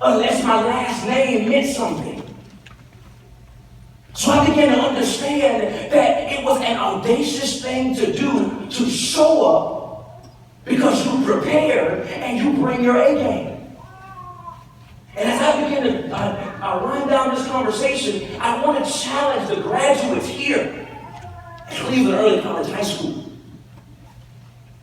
unless my last name meant something. So I began to understand that it was an audacious thing to do, to show up because you prepared and you bring your A game. And as I begin to wind down this conversation, I want to challenge the graduates here at Cleveland Early College High School.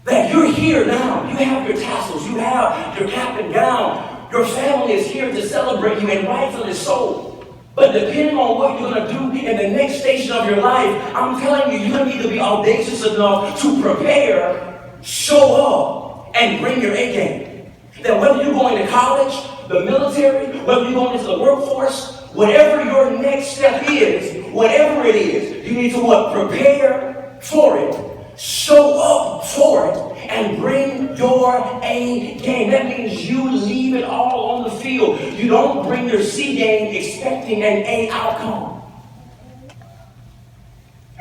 That you're here now. You have your tassels. You have your cap and gown. Your family is here to celebrate you, and rightfully so. But depending on what you're going to do in the next station of your life, I'm telling you, you need to be audacious enough to prepare, show up, and bring your A game. That whether you're going to college, the military, whether you're going into the workforce, whatever your next step is, whatever it is, you need to what? Prepare for it, show up for it, and bring your A game. That means you leave it all on the field. You don't bring your C game expecting an A outcome.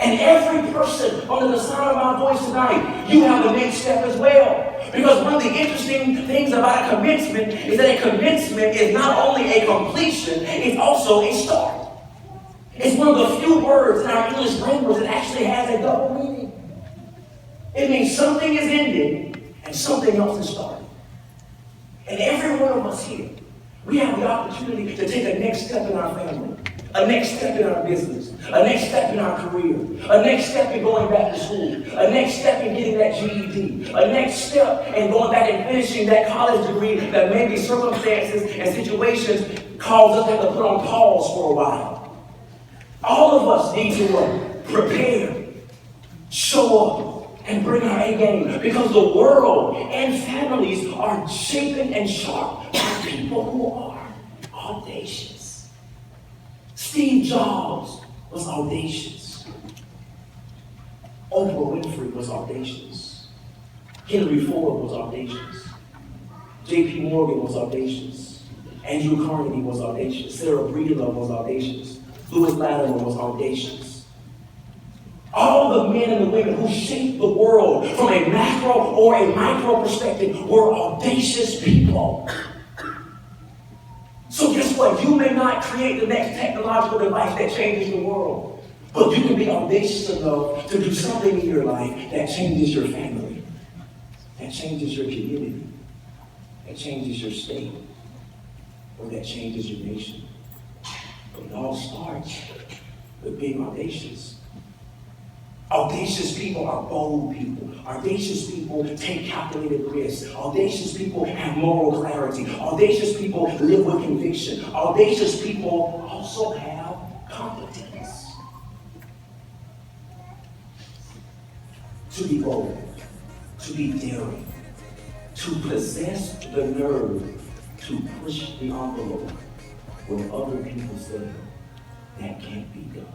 And every person under the sound of my voice tonight, you have the next step as well. Because one of the interesting things about a commencement is that a commencement is not only a completion, it's also a start. It's one of the few words in our English language that actually has a double meaning. It means something is ending and something else is starting. And every one of us here, we have the opportunity to take a next step in our family, a next step in our business, a next step in our career, a next step in going back to school, a next step in getting that GED, a next step in going back and finishing that college degree that maybe circumstances and situations cause us to have to put on pause for a while. All of us need to prepare, show up, and bring our A game, because the world and families are shaping and sharp by people who are audacious. Steve Jobs was audacious. Oprah Winfrey was audacious. Henry Ford was audacious. J.P. Morgan was audacious. Andrew Carnegie was audacious. Sarah Breedlove was audacious. Louis Latimer was audacious. All the men and the women who shaped the world from a macro or a micro perspective were audacious people. So guess what? You may not create the next technological device that changes the world, but you can be audacious enough to do something in your life that changes your family, that changes your community, that changes your state, or that changes your nation. But it all starts with being audacious. Audacious people are bold people. Audacious people take calculated risks. Audacious people have moral clarity. Audacious people live with conviction. Audacious people also have competence. To be bold, to be daring, to possess the nerve to push the envelope when other people say that can't be done.